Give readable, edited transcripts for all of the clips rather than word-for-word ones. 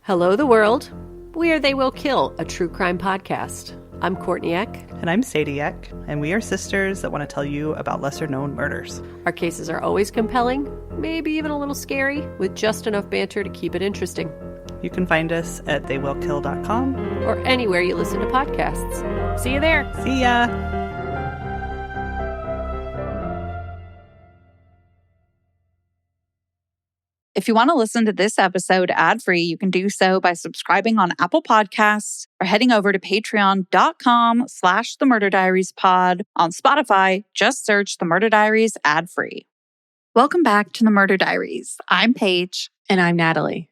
Hello, the world. We are They Will Kill, a true crime podcast. I'm Courtney Eck. And I'm Sadie Eck, and we are sisters that want to tell you about lesser-known murders. Our cases are always compelling, maybe even a little scary, with just enough banter to keep it interesting. You can find us at theywillkill.com. Or anywhere you listen to podcasts. See you there. See ya! If you want to listen to this episode ad-free, you can do so by subscribing on Apple Podcasts or heading over to patreon.com/themurderdiariespod. On Spotify, just search The Murder Diaries ad-free. Welcome back to The Murder Diaries. I'm Paige. And I'm Natalie.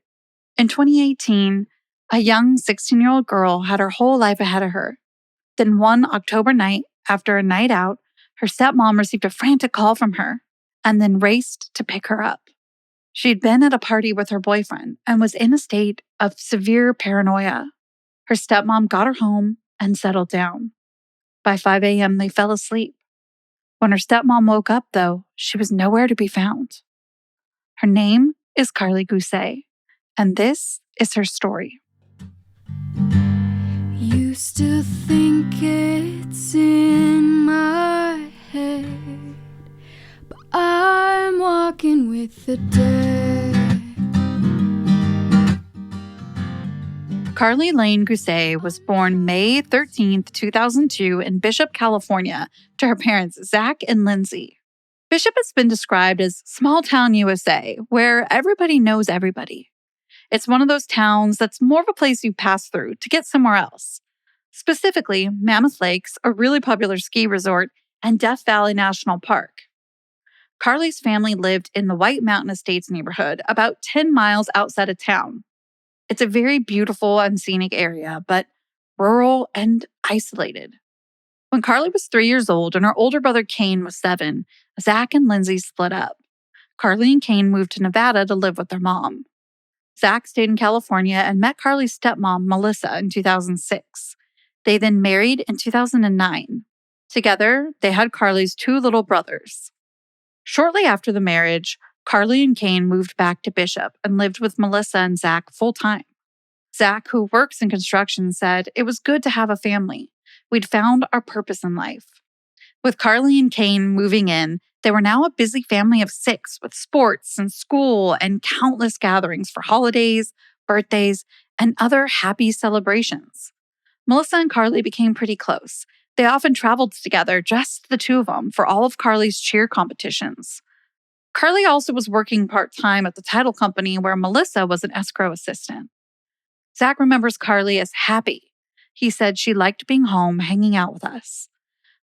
In 2018, a young 16-year-old girl had her whole life ahead of her. Then one October night, after a night out, her stepmom received a frantic call from her and then raced to pick her up. She'd been at a party with her boyfriend and was in a state of severe paranoia. Her stepmom got her home and settled down. By 5 a.m., they fell asleep. When her stepmom woke up, though, she was nowhere to be found. Her name is Karlie Gusé, and this is her story. Used to think it's in my head, but I'm walking with the dead. Karlie Lane Gusé was born May 13th, 2002 in Bishop, California, to her parents, Zach and Lindsay. Bishop has been described as small-town USA, where everybody knows everybody. It's one of those towns that's more of a place you pass through to get somewhere else. Specifically, Mammoth Lakes, a really popular ski resort, and Death Valley National Park. Karlie's family lived in the White Mountain Estates neighborhood, about 10 miles outside of town. It's a very beautiful and scenic area, but rural and isolated. When Karlie was 3 years old and her older brother Kane was 7, Zach and Lindsay split up. Karlie and Kane moved to Nevada to live with their mom. Zach stayed in California and met Karlie's stepmom, Melissa, in 2006. They then married in 2009. Together, they had Karlie's 2 little brothers. Shortly after the marriage, Karlie and Kane moved back to Bishop and lived with Melissa and Zach full-time. Zach, who works in construction, said, "It was good to have a family. We'd found our purpose in life." With Karlie and Kane moving in, they were now a busy family of 6 with sports and school and countless gatherings for holidays, birthdays, and other happy celebrations. Melissa and Karlie became pretty close. They often traveled together, just the 2 of them, for all of Karlie's cheer competitions. Karlie also was working part-time at the title company where Melissa was an escrow assistant. Zach remembers Karlie as happy. He said she liked being home, hanging out with us.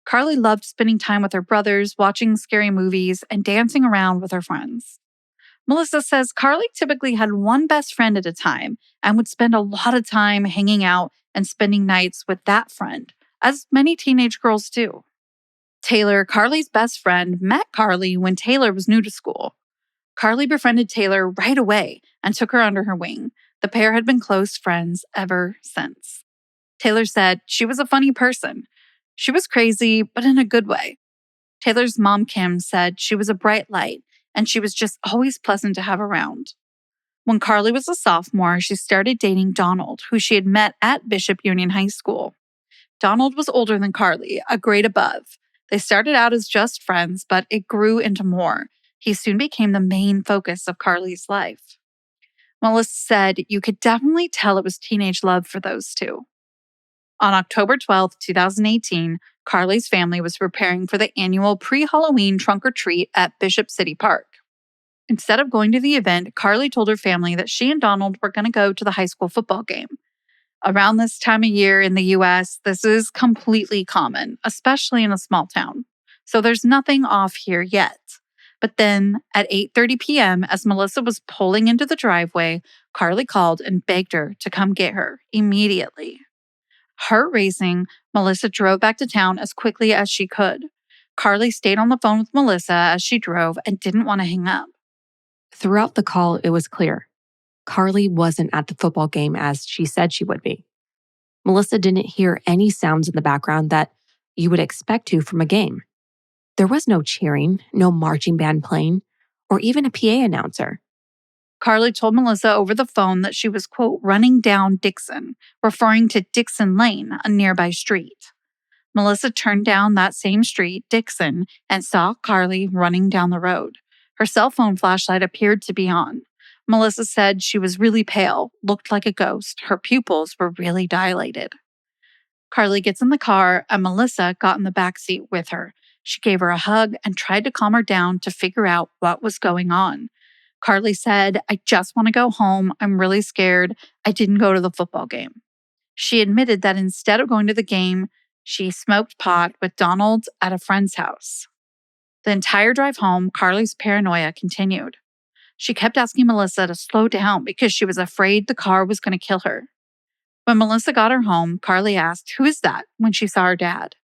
Karlie loved spending time with her brothers, watching scary movies, and dancing around with her friends. Melissa says Karlie typically had one best friend at a time and would spend a lot of time hanging out and spending nights with that friend, as many teenage girls do. Taylor, Karlie's best friend, met Karlie when Taylor was new to school. Karlie befriended Taylor right away and took her under her wing. The pair had been close friends ever since. Taylor said she was a funny person. She was crazy, but in a good way. Taylor's mom, Kim, said she was a bright light and she was just always pleasant to have around. When Karlie was a sophomore, she started dating Donald, who she had met at Bishop Union High School. Donald was older than Karlie, a grade above. They started out as just friends, but it grew into more. He soon became the main focus of Karlie's life. Melissa said you could definitely tell it was teenage love for those 2. On October 12, 2018, Karlie's family was preparing for the annual pre-Halloween trunk-or-treat at Bishop City Park. Instead of going to the event, Karlie told her family that she and Donald were going to go to the high school football game. Around this time of year in the U.S., this is completely common, especially in a small town. So there's nothing off here yet. But then at 8:30 p.m., as Melissa was pulling into the driveway, Karlie called and begged her to come get her immediately. Heart racing, Melissa drove back to town as quickly as she could. Karlie stayed on the phone with Melissa as she drove and didn't want to hang up. Throughout the call, it was clear. Karlie wasn't at the football game as she said she would be. Melissa didn't hear any sounds in the background that you would expect to from a game. There was no cheering, no marching band playing, or even a PA announcer. Karlie told Melissa over the phone that she was, quote, running down Dixon, referring to Dixon Lane, a nearby street. Melissa turned down that same street, Dixon, and saw Karlie running down the road. Her cell phone flashlight appeared to be on. Melissa said she was really pale, looked like a ghost. Her pupils were really dilated. Karlie gets in the car, and Melissa got in the back seat with her. She gave her a hug and tried to calm her down to figure out what was going on. Karlie said, "I just want to go home. I'm really scared. I didn't go to the football game." She admitted that instead of going to the game, she smoked pot with Donald at a friend's house. The entire drive home, Karlie's paranoia continued. She kept asking Melissa to slow down because she was afraid the car was going to kill her. When Melissa got her home, Karlie asked, "Who is that?" when she saw her dad.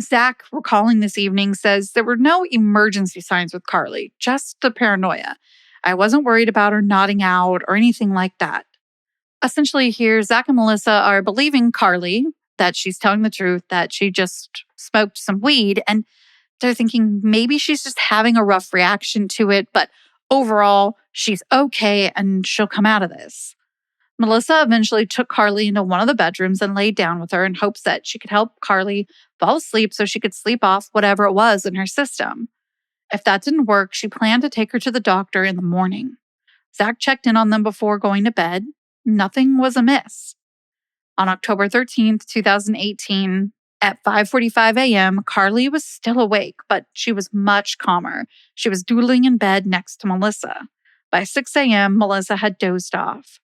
Zach, recalling this evening, says there were no emergency signs with Karlie, just the paranoia. "I wasn't worried about her nodding out or anything like that." Essentially here, Zach and Melissa are believing Karlie that she's telling the truth, that she just smoked some weed, and they're thinking maybe she's just having a rough reaction to it, but overall, she's okay and she'll come out of this. Melissa eventually took Karlie into one of the bedrooms and laid down with her in hopes that she could help Karlie fall asleep so she could sleep off whatever it was in her system. If that didn't work, she planned to take her to the doctor in the morning. Zach checked in on them before going to bed. Nothing was amiss. On October 13th, 2018, at 5:45 a.m., Karlie was still awake, but she was much calmer. She was doodling in bed next to Melissa. By 6 a.m., Melissa had dozed off.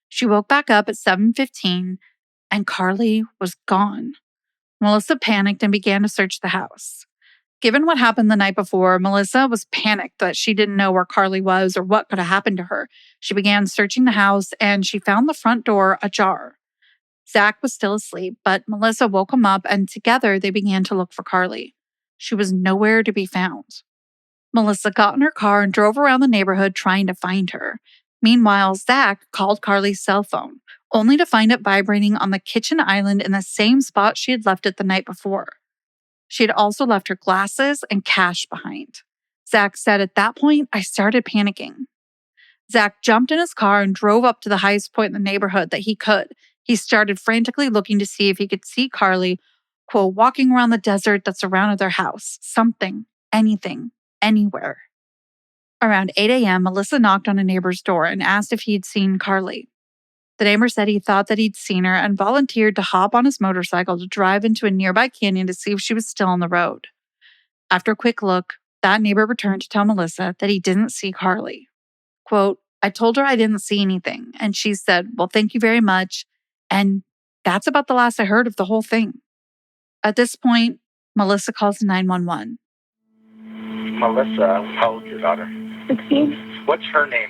She woke back up at 7:15, and Karlie was gone. Melissa panicked and began to search the house. Given what happened the night before, Melissa was panicked that she didn't know where Karlie was or what could have happened to her. She began searching the house, and she found the front door ajar. Zach was still asleep, but Melissa woke him up, and together they began to look for Karlie. She was nowhere to be found. Melissa got in her car and drove around the neighborhood trying to find her. Meanwhile, Zach called Karlie's cell phone, only to find it vibrating on the kitchen island in the same spot she had left it the night before. She had also left her glasses and cash behind. Zach said, "At that point, I started panicking." Zach jumped in his car and drove up to the highest point in the neighborhood that he could. He started frantically looking to see if he could see Karlie, quote, walking around the desert that surrounded their house. Something, anything, anywhere. Around 8 a.m., Melissa knocked on a neighbor's door and asked if he'd seen Karlie. The neighbor said he thought that he'd seen her and volunteered to hop on his motorcycle to drive into a nearby canyon to see if she was still on the road. After a quick look, that neighbor returned to tell Melissa that he didn't see Karlie. Quote, "I told her I didn't see anything, and she said, 'Well, thank you very much.' And that's about the last I heard of the whole thing." At this point, Melissa calls 911. Melissa, how old is your daughter? 16. What's her name?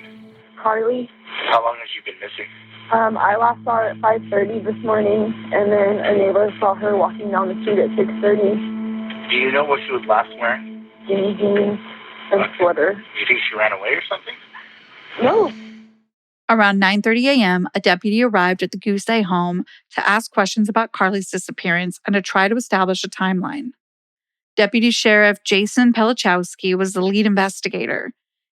Karlie. How long has she been missing? I last saw her at 5:30 this morning, and then a neighbor saw her walking down the street at 6:30. Do you know what she was last wearing? Skinny jeans and sweater. Do you think she ran away or something? No. Around 9:30 a.m., a deputy arrived at the Gusé home to ask questions about Karlie's disappearance and to try to establish a timeline. Deputy Sheriff Jason Pelichowski was the lead investigator.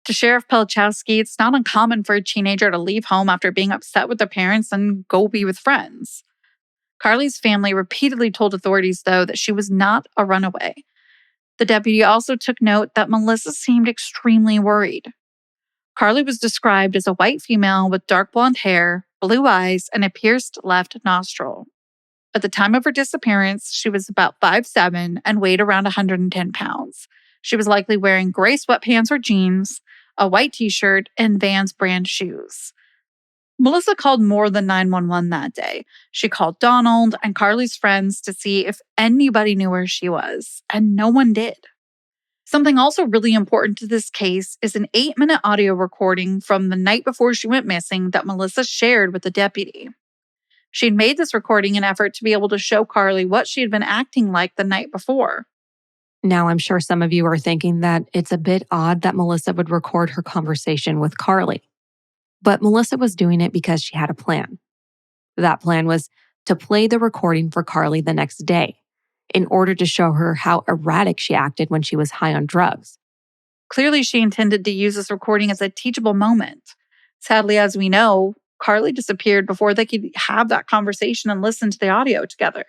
To Sheriff Pelichowski, it's not uncommon for a teenager to leave home after being upset with their parents and go be with friends. Karlie's family repeatedly told authorities, though, that she was not a runaway. The deputy also took note that Melissa seemed extremely worried. Karlie was described as a white female with dark blonde hair, blue eyes, and a pierced left nostril. At the time of her disappearance, she was about 5'7" and weighed around 110 pounds. She was likely wearing gray sweatpants or jeans, a white t-shirt, and Vans brand shoes. Melissa called more than 911 that day. She called Donald and Karlie's friends to see if anybody knew where she was, and no one did. Something also really important to this case is an 8-minute audio recording from the night before she went missing that Melissa shared with the deputy. She'd made this recording in an effort to be able to show Karlie what she had been acting like the night before. Now, I'm sure some of you are thinking that it's a bit odd that Melissa would record her conversation with Karlie. But Melissa was doing it because she had a plan. That plan was to play the recording for Karlie the next day in order to show her how erratic she acted when she was high on drugs. Clearly, she intended to use this recording as a teachable moment. Sadly, as we know, Karlie disappeared before they could have that conversation and listen to the audio together.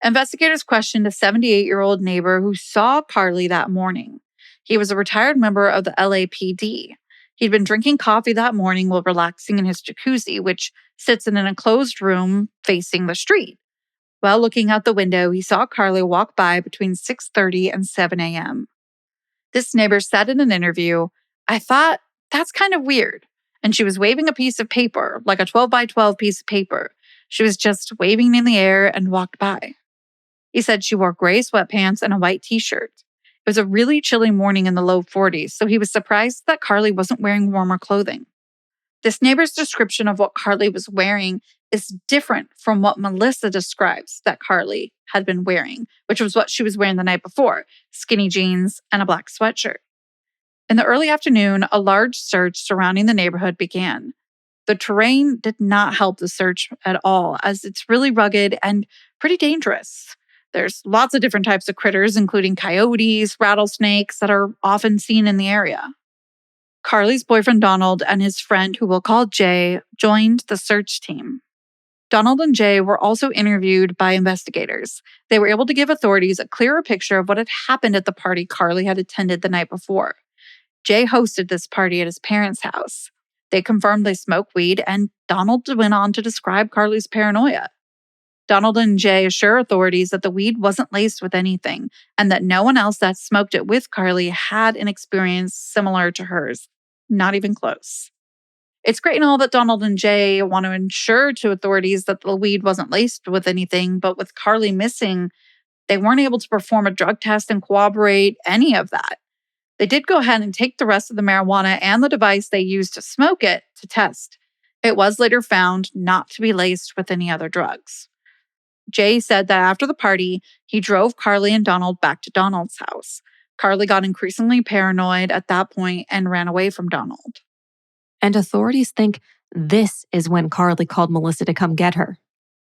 Investigators questioned a 78-year-old neighbor who saw Karlie that morning. He was a retired member of the LAPD. He'd been drinking coffee that morning while relaxing in his jacuzzi, which sits in an enclosed room facing the street. While looking out the window, he saw Karlie walk by between 6:30 and 7 a.m. This neighbor said in an interview, "I thought, that's kind of weird." And she was waving a piece of paper, like a 12 by 12 piece of paper. She was just waving in the air and walked by. He said she wore gray sweatpants and a white t-shirt. It was a really chilly morning in the low 40s, so he was surprised that Karlie wasn't wearing warmer clothing. This neighbor's description of what Karlie was wearing is different from what Melissa describes that Karlie had been wearing, which was what she was wearing the night before, skinny jeans and a black sweatshirt. In the early afternoon, a large search surrounding the neighborhood began. The terrain did not help the search at all, as it's really rugged and pretty dangerous. There's lots of different types of critters, including coyotes, rattlesnakes that are often seen in the area. Karlie's boyfriend Donald and his friend, who we'll call Jay, joined the search team. Donald and Jay were also interviewed by investigators. They were able to give authorities a clearer picture of what had happened at the party Karlie had attended the night before. Jay hosted this party at his parents' house. They confirmed they smoked weed, and Donald went on to describe Karlie's paranoia. Donald and Jay assure authorities that the weed wasn't laced with anything and that no one else that smoked it with Karlie had an experience similar to hers. Not even close. It's great and all that Donald and Jay want to ensure to authorities that the weed wasn't laced with anything, but with Karlie missing, they weren't able to perform a drug test and corroborate any of that. They did go ahead and take the rest of the marijuana and the device they used to smoke it to test. It was later found not to be laced with any other drugs. Jay said that after the party, he drove Karlie and Donald back to Donald's house. Karlie got increasingly paranoid at that point and ran away from Donald. And authorities think this is when Karlie called Melissa to come get her.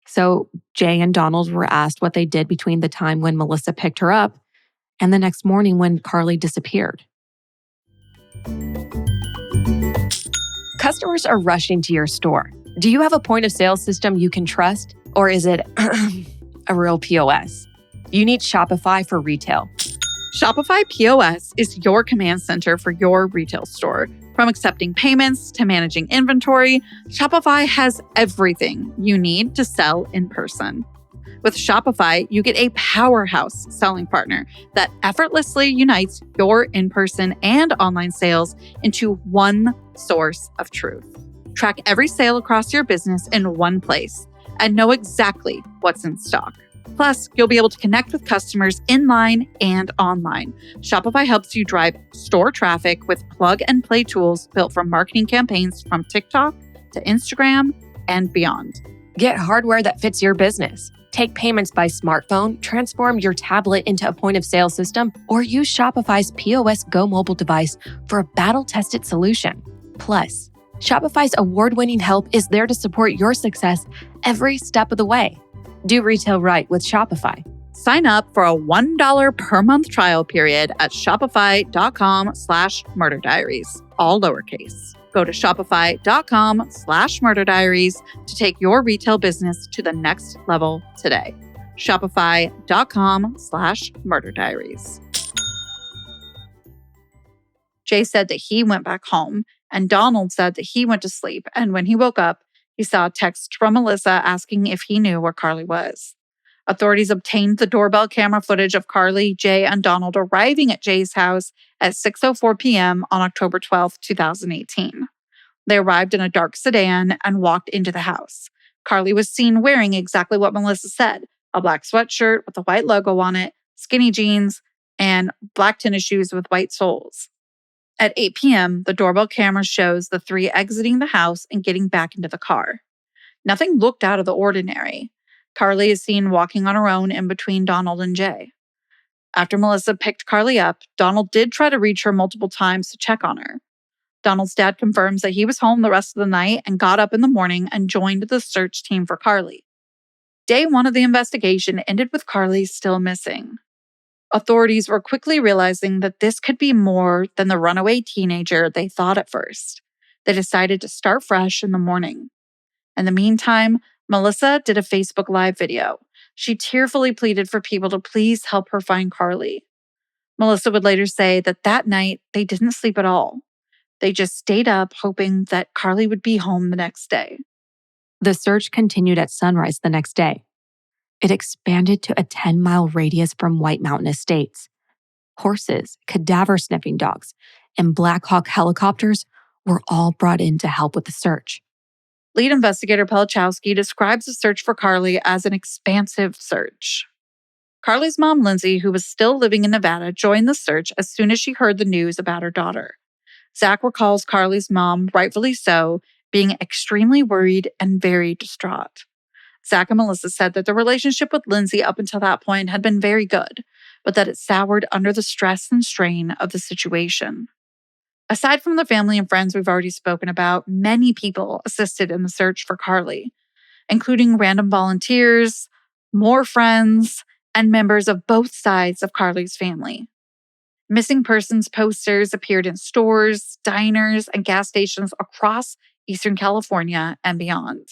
So Jay and Donald were asked what they did between the time when Melissa picked her up and the next morning when Karlie disappeared. Customers are rushing to your store. Do you have a point of sale system you can trust? Or is it a real POS? You need Shopify for retail. Shopify POS is your command center for your retail store. From accepting payments to managing inventory, Shopify has everything you need to sell in person. With Shopify, you get a powerhouse selling partner that effortlessly unites your in-person and online sales into one source of truth. Track every sale across your business in one place and know exactly what's in stock. Plus, you'll be able to connect with customers in-line and online. Shopify helps you drive store traffic with plug-and-play tools built for marketing campaigns from TikTok to Instagram and beyond. Get hardware that fits your business. Take payments by smartphone, transform your tablet into a point-of-sale system, or use Shopify's POS Go mobile device for a battle-tested solution. Plus, Shopify's award-winning help is there to support your success every step of the way. Do retail right with Shopify. Sign up for a $1 per month trial period at shopify.com/murderdiaries, all lowercase. Go to shopify.com/murderdiaries to take your retail business to the next level today. Shopify.com/murderdiaries. Jay said that he went back home, and Donald said that he went to sleep, and when he woke up, he saw a text from Melissa asking if he knew where Karlie was. Authorities obtained the doorbell camera footage of Karlie, Jay, and Donald arriving at Jay's house at 6:04 p.m. on October 12, 2018. They arrived in a dark sedan and walked into the house. Karlie was seen wearing exactly what Melissa said, a black sweatshirt with a white logo on it, skinny jeans, and black tennis shoes with white soles. At 8 p.m., the doorbell camera shows the three exiting the house and getting back into the car. Nothing looked out of the ordinary. Karlie is seen walking on her own in between Donald and Jay. After Melissa picked Karlie up, Donald did try to reach her multiple times to check on her. Donald's dad confirms that he was home the rest of the night and got up in the morning and joined the search team for Karlie. Day one of the investigation ended with Karlie still missing. Authorities were quickly realizing that this could be more than the runaway teenager they thought at first. They decided to start fresh in the morning. In the meantime, Melissa did a Facebook Live video. She tearfully pleaded for people to please help her find Karlie. Melissa would later say that night they didn't sleep at all. They just stayed up hoping that Karlie would be home the next day. The search continued at sunrise the next day. It expanded to a 10-mile radius from White Mountain Estates. Horses, cadaver-sniffing dogs, and Black Hawk helicopters were all brought in to help with the search. Lead investigator Pelachowski describes the search for Karlie as an expansive search. Karlie's mom, Lindsay, who was still living in Nevada, joined the search as soon as she heard the news about her daughter. Zach recalls Karlie's mom, rightfully so, being extremely worried and very distraught. Zach and Melissa said that the relationship with Lindsay up until that point had been very good, but that it soured under the stress and strain of the situation. Aside from the family and friends we've already spoken about, many people assisted in the search for Karlie, including random volunteers, more friends, and members of both sides of Karlie's family. Missing persons posters appeared in stores, diners, and gas stations across Eastern California and beyond.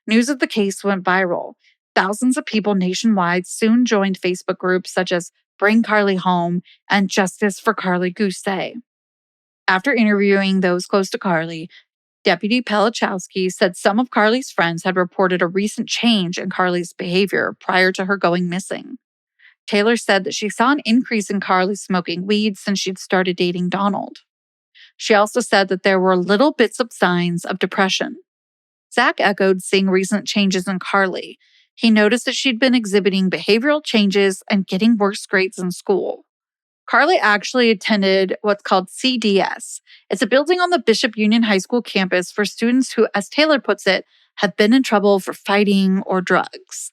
News of the case went viral. Thousands of people nationwide soon joined Facebook groups such as Bring Karlie Home and Justice for Karlie Gusé. After interviewing those close to Karlie, Deputy Pelachowski said some of Karlie's friends had reported a recent change in Karlie's behavior prior to her going missing. Taylor said that she saw an increase in Karlie smoking weed since she'd started dating Donald. She also said that there were little bits of signs of depression. Zach echoed seeing recent changes in Karlie. He noticed that she'd been exhibiting behavioral changes and getting worse grades in school. Karlie actually attended what's called CDS. It's a building on the Bishop Union High School campus for students who, as Taylor puts it, have been in trouble for fighting or drugs.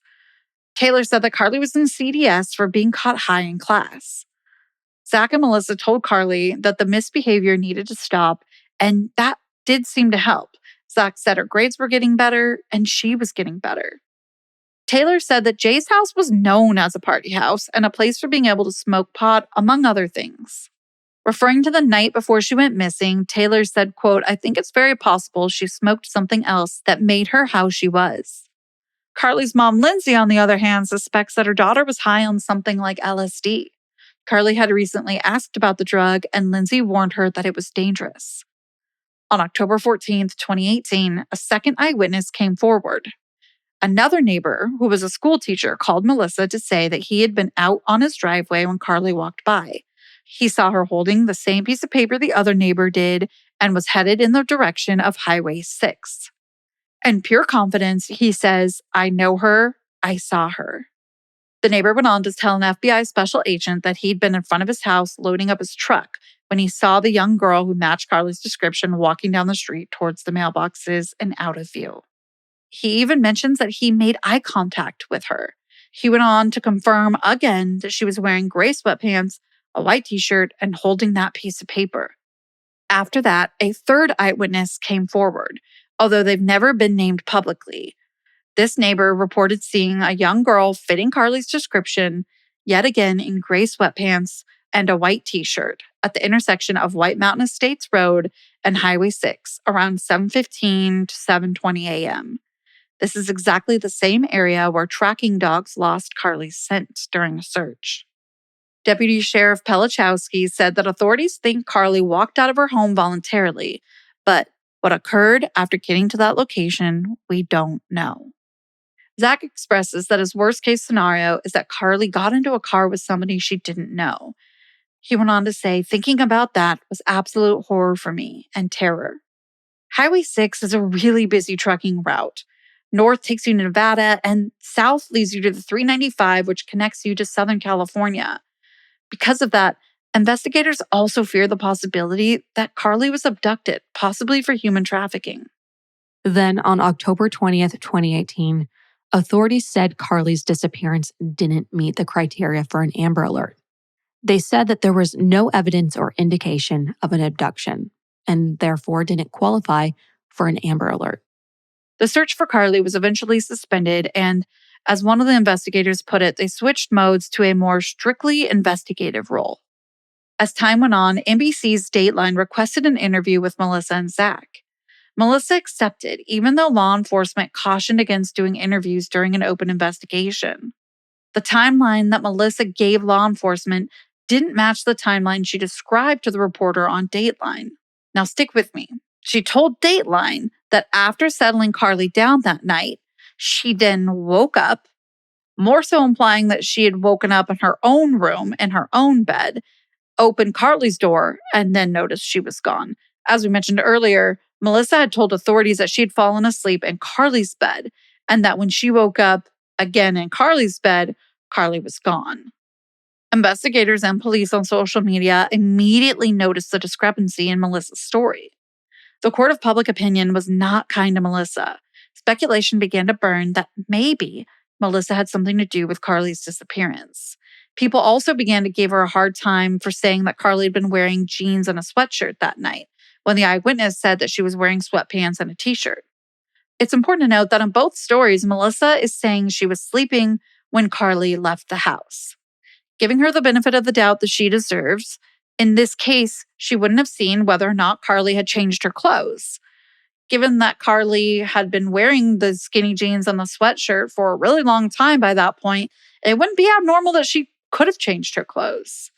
Taylor said that Karlie was in CDS for being caught high in class. Zach and Melissa told Karlie that the misbehavior needed to stop, and that did seem to help. Zach said her grades were getting better, and she was getting better. Taylor said that Jay's house was known as a party house and a place for being able to smoke pot, among other things. Referring to the night before she went missing, Taylor said, quote, "I think it's very possible she smoked something else that made her how she was." Karlie's mom, Lindsay, on the other hand, suspects that her daughter was high on something like LSD. Karlie had recently asked about the drug, and Lindsay warned her that it was dangerous. On October 14th, 2018, a second eyewitness came forward. Another neighbor, who was a school teacher, called Melissa to say that he had been out on his driveway when Karlie walked by. He saw her holding the same piece of paper the other neighbor did and was headed in the direction of Highway 6. In pure confidence, he says, "I know her, I saw her." The neighbor went on to tell an FBI special agent that he'd been in front of his house loading up his truck when he saw the young girl who matched Karlie's description walking down the street towards the mailboxes and out of view. He even mentions that he made eye contact with her. He went on to confirm again that she was wearing gray sweatpants, a white t-shirt, and holding that piece of paper. After that, a third eyewitness came forward, although they've never been named publicly. This neighbor reported seeing a young girl fitting Karlie's description, yet again in gray sweatpants and a white t-shirt, at the intersection of White Mountain Estates Road and Highway 6 around 7:15 to 7:20 a.m. This is exactly the same area where tracking dogs lost Karlie's scent during a search. Deputy Sheriff Pelachowski said that authorities think Karlie walked out of her home voluntarily, but what occurred after getting to that location, we don't know. Zach expresses that his worst-case scenario is that Karlie got into a car with somebody she didn't know. He went on to say, "Thinking about that was absolute horror for me and terror." Highway 6 is a really busy trucking route. North takes you to Nevada, and south leads you to the 395, which connects you to Southern California. Because of that, investigators also fear the possibility that Karlie was abducted, possibly for human trafficking. Then on October 20th, 2018, authorities said Karlie's disappearance didn't meet the criteria for an Amber Alert. They said that there was no evidence or indication of an abduction, and therefore didn't qualify for an Amber Alert. The search for Karlie was eventually suspended, and as one of the investigators put it, they switched modes to a more strictly investigative role. As time went on, NBC's Dateline requested an interview with Melissa and Zach. Melissa accepted, even though law enforcement cautioned against doing interviews during an open investigation. The timeline that Melissa gave law enforcement didn't match the timeline she described to the reporter on Dateline. Now, stick with me. She told Dateline that after settling Karlie down that night, she then woke up, more so implying that she had woken up in her own room, in her own bed, opened Karlie's door, and then noticed she was gone. As we mentioned earlier, Melissa had told authorities that she had fallen asleep in Karlie's bed, and that when she woke up again in Karlie's bed, Karlie was gone. Investigators and police on social media immediately noticed the discrepancy in Melissa's story. The court of public opinion was not kind to Melissa. Speculation began to burn that maybe Melissa had something to do with Karlie's disappearance. People also began to give her a hard time for saying that Karlie had been wearing jeans and a sweatshirt that night, when the eyewitness said that she was wearing sweatpants and a t-shirt. It's important to note that in both stories, Melissa is saying she was sleeping when Karlie left the house. Giving her the benefit of the doubt that she deserves, in this case, she wouldn't have seen whether or not Karlie had changed her clothes. Given that Karlie had been wearing the skinny jeans and the sweatshirt for a really long time by that point, it wouldn't be abnormal that she could have changed her clothes.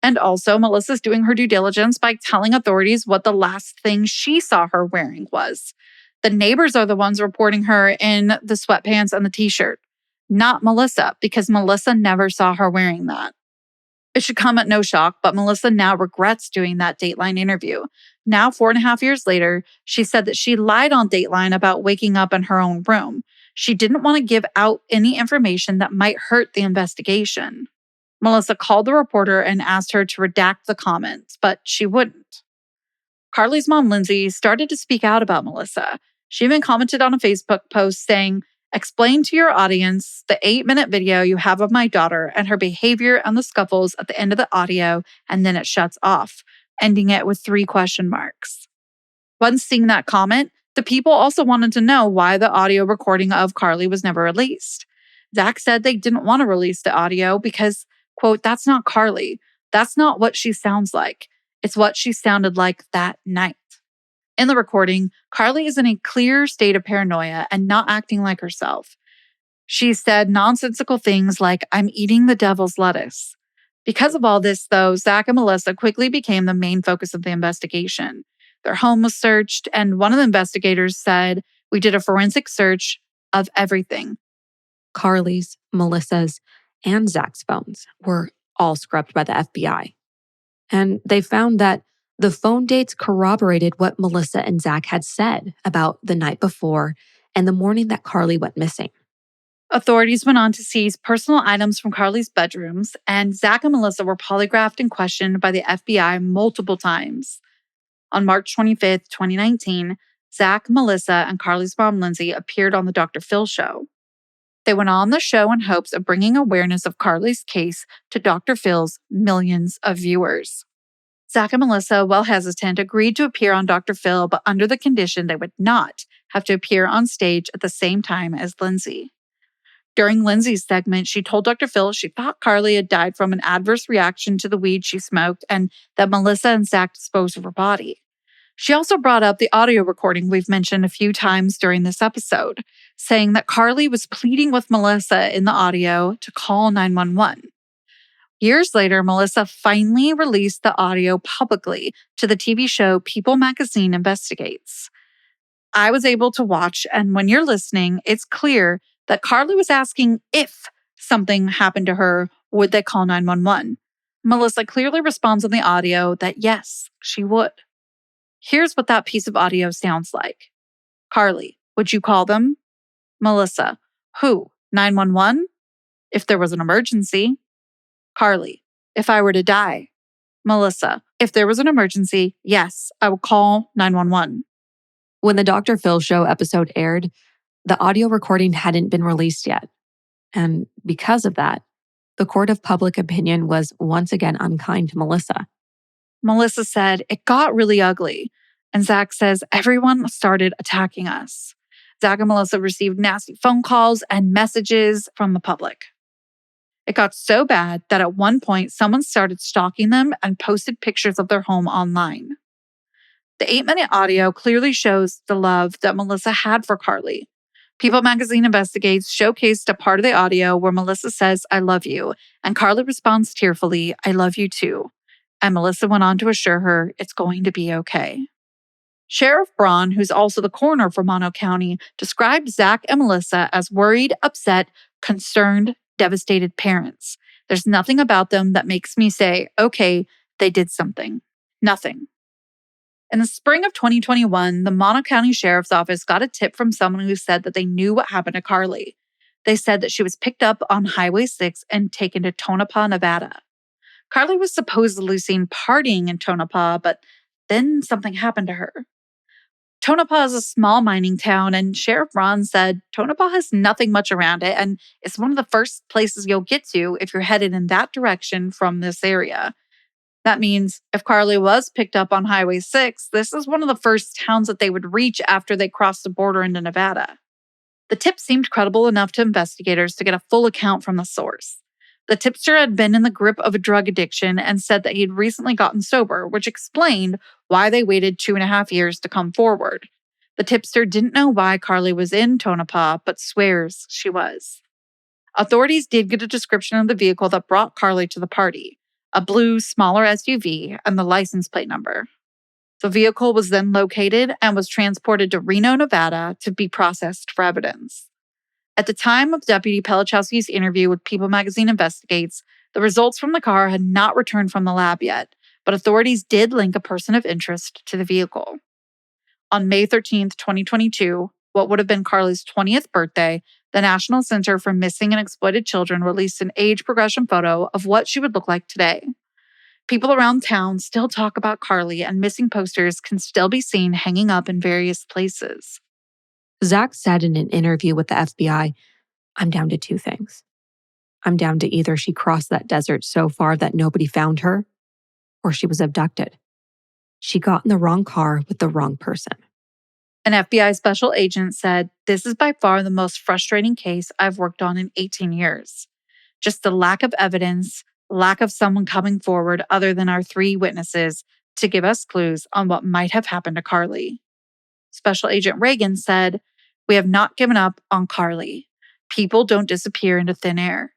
And also, Melissa's doing her due diligence by telling authorities what the last thing she saw her wearing was. The neighbors are the ones reporting her in the sweatpants and the t-shirt, not Melissa, because Melissa never saw her wearing that. It should come at no shock, but Melissa now regrets doing that Dateline interview. Now, 4.5 years later, she said that she lied on Dateline about waking up in her own room. She didn't want to give out any information that might hurt the investigation. Melissa called the reporter and asked her to redact the comments, but she wouldn't. Karlie's mom, Lindsay, started to speak out about Melissa. She even commented on a Facebook post saying, "Explain to your audience the 8-minute video you have of my daughter and her behavior and the scuffles at the end of the audio, and then it shuts off," ending it with 3 question marks. Once seeing that comment, the people also wanted to know why the audio recording of Karlie was never released. Zach said they didn't want to release the audio because, quote, "that's not Karlie. That's not what she sounds like. It's what she sounded like that night." In the recording, Karlie is in a clear state of paranoia and not acting like herself. She said nonsensical things like, "I'm eating the devil's lettuce." Because of all this, though, Zach and Melissa quickly became the main focus of the investigation. Their home was searched, and one of the investigators said, "We did a forensic search of everything." Karlie's, Melissa's, and Zach's phones were all scrubbed by the FBI. And they found that the phone dates corroborated what Melissa and Zach had said about the night before and the morning that Karlie went missing. Authorities went on to seize personal items from Karlie's bedrooms, and Zach and Melissa were polygraphed and questioned by the FBI multiple times. On March 25th, 2019, Zach, Melissa, and Karlie's mom, Lindsay, appeared on the Dr. Phil show. They went on the show in hopes of bringing awareness of Karlie's case to Dr. Phil's millions of viewers. Zach and Melissa, while hesitant, agreed to appear on Dr. Phil, but under the condition they would not have to appear on stage at the same time as Lindsay. During Lindsay's segment, she told Dr. Phil she thought Karlie had died from an adverse reaction to the weed she smoked and that Melissa and Zach disposed of her body. She also brought up the audio recording we've mentioned a few times during this episode, saying that Karlie was pleading with Melissa in the audio to call 911. Years later, Melissa finally released the audio publicly to the TV show People Magazine Investigates. I was able to watch, and when you're listening, it's clear that Karlie was asking if something happened to her, would they call 911? Melissa clearly responds on the audio that yes, she would. Here's what that piece of audio sounds like. Karlie, would you call them? Melissa, who? 911? If there was an emergency. Karlie, if I were to die. Melissa, if there was an emergency, yes, I would call 911. When the Dr. Phil show episode aired, the audio recording hadn't been released yet. And because of that, the court of public opinion was once again unkind to Melissa. Melissa said, "It got really ugly." And Zach says, "Everyone started attacking us." Zach and Melissa received nasty phone calls and messages from the public. It got so bad that at one point, someone started stalking them and posted pictures of their home online. The 8-minute audio clearly shows the love that Melissa had for Karlie. People magazine investigates showcased a part of the audio where Melissa says, "I love you," and Karlie responds tearfully, "I love you too." And Melissa went on to assure her it's going to be okay. Sheriff Braun, who's also the coroner for Mono County, described Zach and Melissa as worried, upset, concerned, devastated parents. There's nothing about them that makes me say, okay, they did something. Nothing. In the spring of 2021, the Mono County Sheriff's Office got a tip from someone who said that they knew what happened to Karlie. They said that she was picked up on Highway 6 and taken to Tonopah, Nevada. Karlie was supposedly seen partying in Tonopah, but then something happened to her. Tonopah is a small mining town, and Sheriff Ron said Tonopah has nothing much around it, and it's one of the first places you'll get to if you're headed in that direction from this area. That means if Karlie was picked up on Highway 6, this is one of the first towns that they would reach after they crossed the border into Nevada. The tip seemed credible enough to investigators to get a full account from the source. The tipster had been in the grip of a drug addiction and said that he'd recently gotten sober, which explained why they waited 2.5 years to come forward. The tipster didn't know why Karlie was in Tonopah, but swears she was. Authorities did get a description of the vehicle that brought Karlie to the party, a blue, smaller SUV, and the license plate number. The vehicle was then located and was transported to Reno, Nevada to be processed for evidence. At the time of Deputy Pelichowski's interview with People Magazine Investigates, the results from the car had not returned from the lab yet, but authorities did link a person of interest to the vehicle. On May 13, 2022, what would have been Karlie's 20th birthday, the National Center for Missing and Exploited Children released an age progression photo of what she would look like today. People around town still talk about Karlie, and missing posters can still be seen hanging up in various places. Zach said in an interview with the FBI, "I'm down to two things. I'm down to either she crossed that desert so far that nobody found her, or she was abducted. She got in the wrong car with the wrong person." An FBI special agent said, "This is by far the most frustrating case I've worked on in 18 years. Just the lack of evidence, lack of someone coming forward other than our 3 witnesses to give us clues on what might have happened to Karlie." Special Agent Reagan said, "We have not given up on Karlie. People don't disappear into thin air."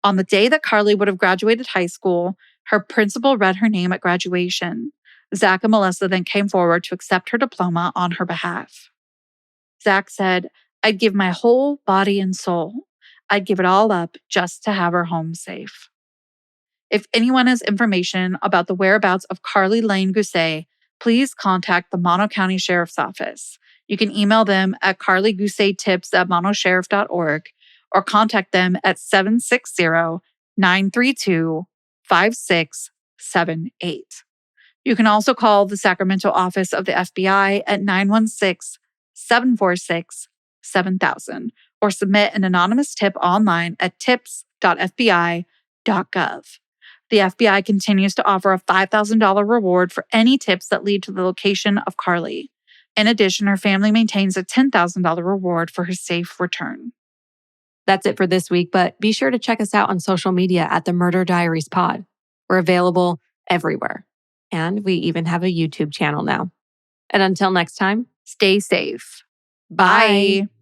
On the day that Karlie would have graduated high school, her principal read her name at graduation. Zach and Melissa then came forward to accept her diploma on her behalf. Zach said, "I'd give my whole body and soul. I'd give it all up just to have her home safe." If anyone has information about the whereabouts of Karlie Gusé, please contact the Mono County Sheriff's Office. You can email them at karliegusetips@monosheriff.org or contact them at 760-932-5678. You can also call the Sacramento office of the FBI at 916-746-7000 or submit an anonymous tip online at tips.fbi.gov. The FBI continues to offer a $5,000 reward for any tips that lead to the location of Karlie. In addition, her family maintains a $10,000 reward for her safe return. That's it for this week, but be sure to check us out on social media at the Murder Diaries Pod. We're available everywhere. And we even have a YouTube channel now. And until next time, Stay safe. bye.